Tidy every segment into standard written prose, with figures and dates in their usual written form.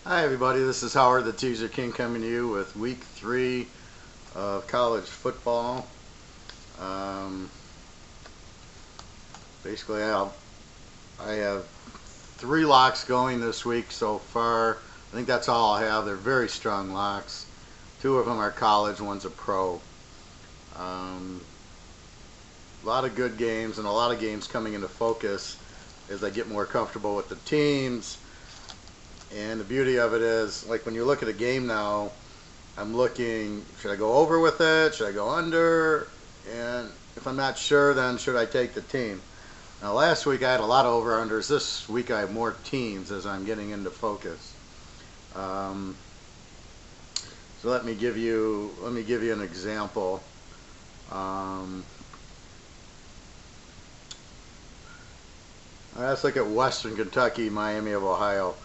Hi everybody, this is Howard the Teaser King coming to you with week 3 of college football. Um, basically, I have 3 locks going this week so far. I think that's all I have. They're very strong locks. 2 of them are college, one's a pro. Um, a lot of good games and a lot of games coming into focus as I get more comfortable with the teams. And the beauty of it is, like when you look at a game now, I'm looking, should I go over with it? Should I go under? And if I'm not sure, then should I take the team? Now last week I had a lot of over-unders. This week I have more teams as I'm getting into focus. So let me give you an example. Let's look at Western Kentucky, Miami of Ohio.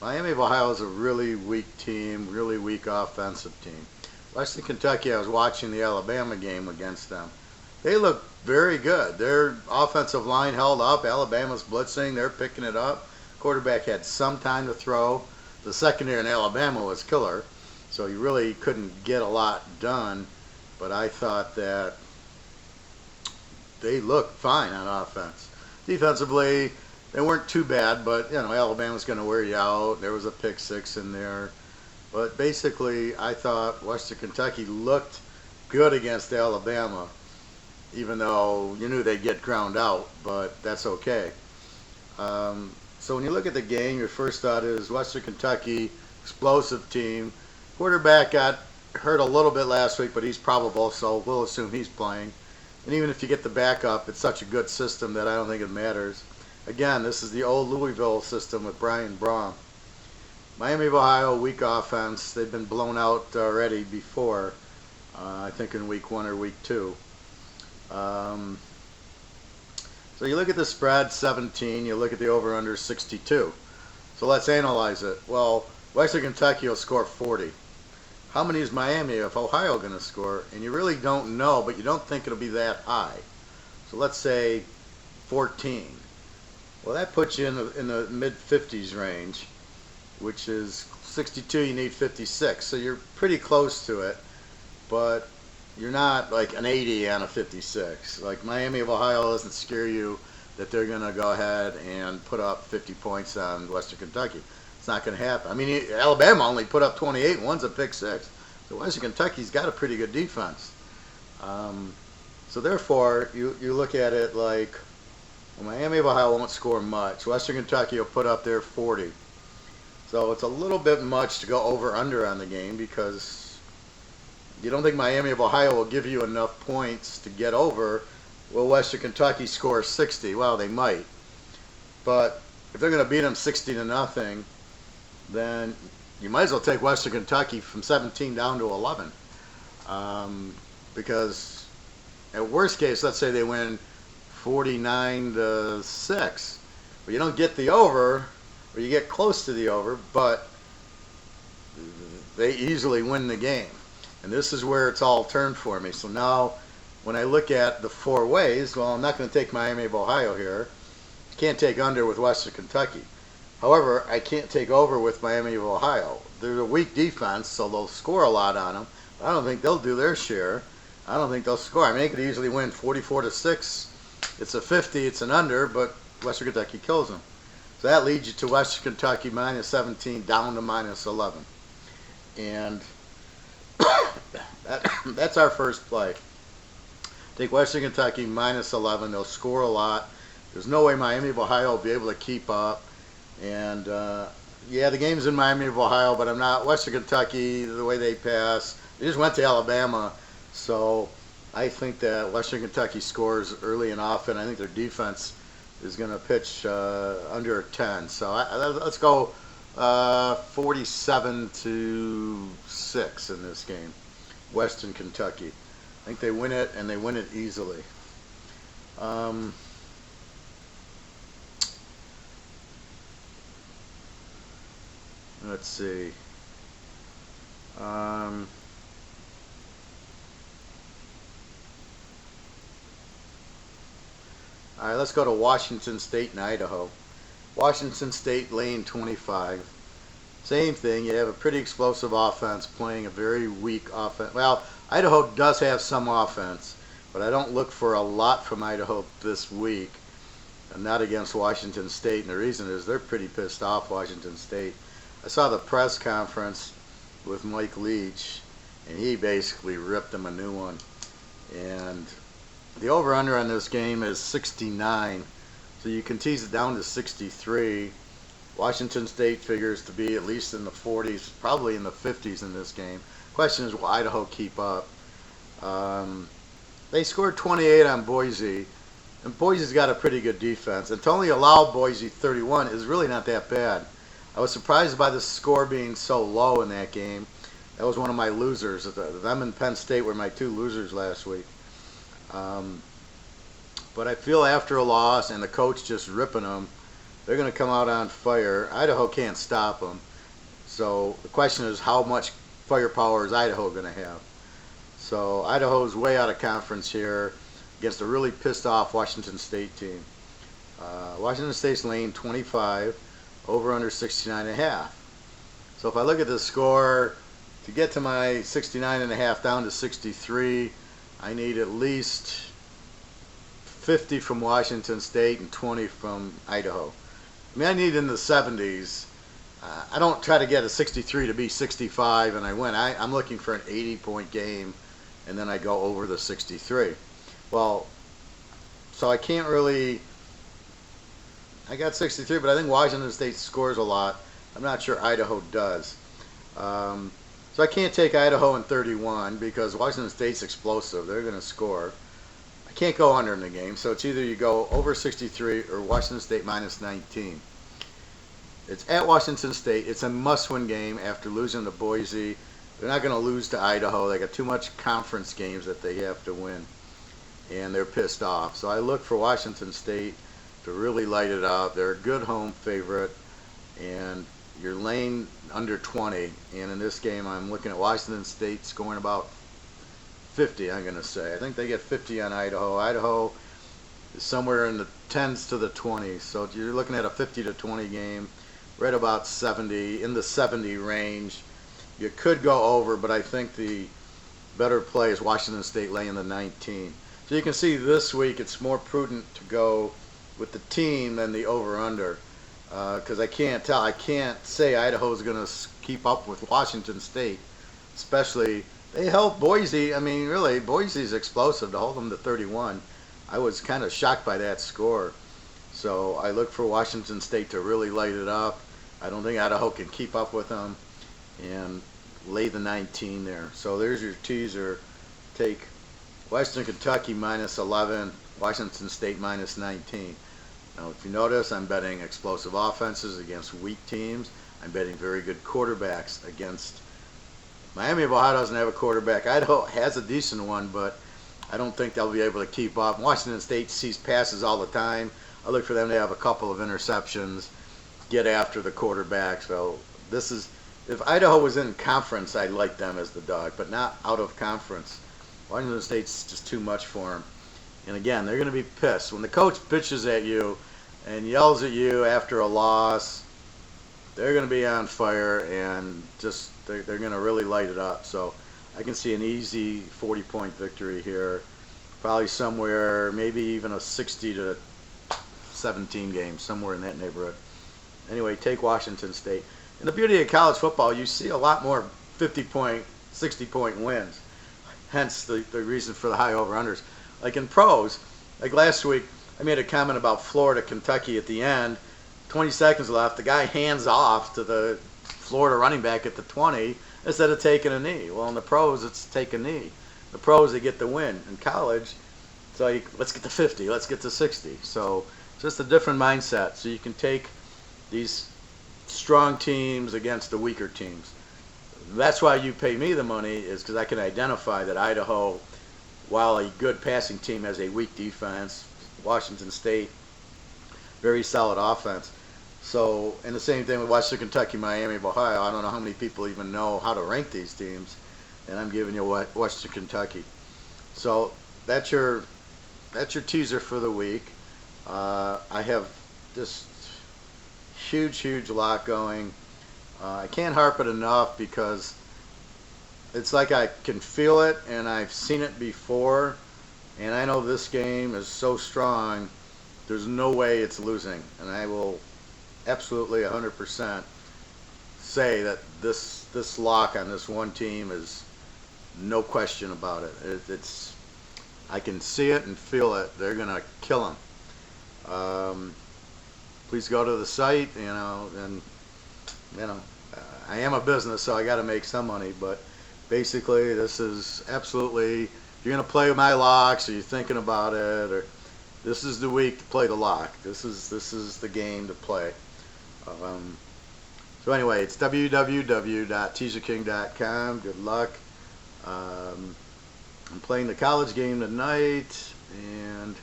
Miami of Ohio is a really weak team, really weak offensive team. Western Kentucky, I was watching the Alabama game against them. They look very good. Their offensive line held up. Alabama's blitzing. They're picking it up. Quarterback had some time to throw. The secondary in Alabama was killer, so you really couldn't get a lot done. But I thought that they looked fine on offense. Defensively, they weren't too bad, but Alabama's going to wear you out. There was a pick 6 in there. But basically, I thought Western Kentucky looked good against Alabama, even though you knew they'd get ground out, but that's okay. So when you look at the game, your first thought is Western Kentucky, explosive team. Quarterback got hurt a little bit last week, but he's probable, so we'll assume he's playing. And even if you get the backup, it's such a good system that I don't think it matters. Again, this is the old Louisville system with Brian Braun. Miami of Ohio, weak offense. They've been blown out already before, I think in week 1 or week 2. So you look at the spread, 17. You look at the over-under, 62. So let's analyze it. Well, Western Kentucky will score 40. How many is Miami of Ohio going to score? And you really don't know, but you don't think it'll be that high. So let's say 14. Well, that puts you in the mid-50s range, which is 62, you need 56. So you're pretty close to it, but you're not like an 80 on a 56. Like Miami of Ohio doesn't scare you that they're going to go ahead and put up 50 points on Western Kentucky. It's not going to happen. I mean, Alabama only put up 28, and one's a pick 6. So Western Kentucky's got a pretty good defense. So therefore, you look at it like, well, Miami of Ohio won't score much. Western Kentucky will put up their 40. So it's a little bit much to go over-under on the game because you don't think Miami of Ohio will give you enough points to get over. Will Western Kentucky score 60? Well, they might. But if they're going to beat them 60-0, then you might as well take Western Kentucky from 17 down to 11. Because at worst case, let's say they win 49-6. But you don't get the over, or you get close to the over, but they easily win the game. And this is where it's all turned for me. So now, when I look at the 4 ways, well, I'm not going to take Miami of Ohio here. I can't take under with Western Kentucky. However, I can't take over with Miami of Ohio. They're a weak defense, so they'll score a lot on them. I don't think they'll do their share. I don't think they'll score. I mean, they could easily win 44-6. It's a 50, it's an under, but Western Kentucky kills them. So that leads you to Western Kentucky minus 17 down to minus 11. And that's our first play. Take Western Kentucky minus 11. They'll score a lot. There's no way Miami of Ohio will be able to keep up. And, yeah, the game's in Miami of Ohio, but I'm not. Western Kentucky, the way they pass, they just went to Alabama. So I think that Western Kentucky scores early and often. I think their defense is going to pitch under 10. So let's go 47-6 in this game. Western Kentucky. I think they win it, and they win it easily. Let's see. All right, let's go to Washington State and Idaho. Washington State laying 25. Same thing. You have a pretty explosive offense playing a very weak offense. Well, Idaho does have some offense, but I don't look for a lot from Idaho this week. And not against Washington State. And the reason is they're pretty pissed off, Washington State. I saw the press conference with Mike Leach, and he basically ripped them a new one. And the over-under on this game is 69, so you can tease it down to 63. Washington State figures to be at least in the 40s, probably in the 50s in this game. Question is, will Idaho keep up? They scored 28 on Boise, and Boise's got a pretty good defense. And to only allow Boise 31 is really not that bad. I was surprised by the score being so low in that game. That was one of my losers. Them and Penn State were my two losers last week. But I feel after a loss and the coach just ripping them, they're going to come out on fire. Idaho can't stop them. So the question is, how much firepower is Idaho going to have? So Idaho's way out of conference here against a really pissed off Washington State team. Washington State's laying 25, over under 69.5. So if I look at the score, to get to my 69.5 down to 63, I need at least 50 from Washington State and 20 from Idaho. I mean, I need in the 70s. I don't try to get a 63 to be 65 and I win. I'm looking for an 80-point game, and then I go over the 63. Well, so I can't really. I got 63, but I think Washington State scores a lot. I'm not sure Idaho does. So I can't take Idaho in 31 because Washington State's explosive. They're going to score. I can't go under in the game, so it's either you go over 63 or Washington State minus 19. It's at Washington State. It's a must-win game after losing to Boise. They're not going to lose to Idaho. They got too much conference games that they have to win, and they're pissed off. So I look for Washington State to really light it up. They're a good home favorite, and you're laying under 20. And in this game, I'm looking at Washington State scoring about 50, I'm going to say. I think they get 50 on Idaho. Idaho is somewhere in the 10s to the 20s. So you're looking at a 50 to 20 game, right about 70, in the 70 range. You could go over, but I think the better play is Washington State laying the 19. So you can see this week it's more prudent to go with the team than the over-under. Because I can't tell. I can't say Idaho's going to keep up with Washington State, especially they held Boise. I mean, really, Boise's explosive to hold them to 31. I was kind of shocked by that score. So I look for Washington State to really light it up. I don't think Idaho can keep up with them and lay the 19 there. So there's your teaser. Take Western Kentucky minus 11, Washington State minus 19. Now, if you notice, I'm betting explosive offenses against weak teams. I'm betting very good quarterbacks against Miami of Ohio doesn't have a quarterback. Idaho has a decent one, but I don't think they'll be able to keep up. Washington State sees passes all the time. I look for them to have a couple of interceptions, get after the quarterback. So this is, if Idaho was in conference, I'd like them as the dog, but not out of conference. Washington State's just too much for them. And again, they're going to be pissed. When the coach pitches at you and yells at you after a loss, they're going to be on fire and just they're going to really light it up. So I can see an easy 40-point victory here, probably somewhere, maybe even a 60 to 17 game, somewhere in that neighborhood. Anyway, take Washington State. And the beauty of college football, you see a lot more 50-point, 60-point wins. Hence the reason for the high over-unders. Like in pros, like last week, I made a comment about Florida, Kentucky at the end. 20 seconds left. The guy hands off to the Florida running back at the 20 instead of taking a knee. Well, in the pros, it's take a knee. The pros, they get the win. In college, it's like, let's get to 50, let's get to 60. So it's just a different mindset. So you can take these strong teams against the weaker teams. That's why you pay me the money, is because I can identify that Idaho, while a good passing team, has a weak defense. Washington State, very solid offense. So, and the same thing with Western Kentucky, Miami of Ohio. I don't know how many people even know how to rank these teams, and I'm giving you Western Kentucky. So that's your teaser for the week. I have this huge lot going. I can't harp it enough because it's like I can feel it and I've seen it before, and I know this game is so strong, there's no way it's losing. And I will absolutely 100% say that this lock on this one team is no question about it. It's I can see it and feel it. They're gonna kill them. Please go to the site, and I am a business, so I got to make some money. But basically, this is absolutely. If you're gonna play my locks, or you're thinking about it, or this is the week to play the lock. This is the game to play. So anyway, it's www.teaserking.com. Good luck. I'm playing the college game tonight and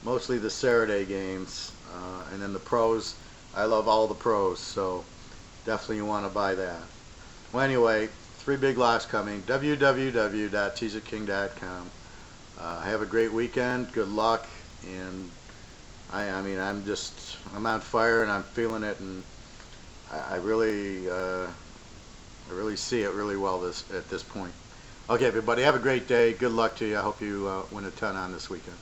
mostly the Saturday games. And then the pros, I love all the pros, so definitely you want to buy that. Well, anyway, 3 big locks coming. www.teaserking.com. Have a great weekend. Good luck. And I'm on fire and I'm feeling it, and I really see it really well at this point. Okay, everybody, have a great day. Good luck to you. I hope you win a ton on this weekend.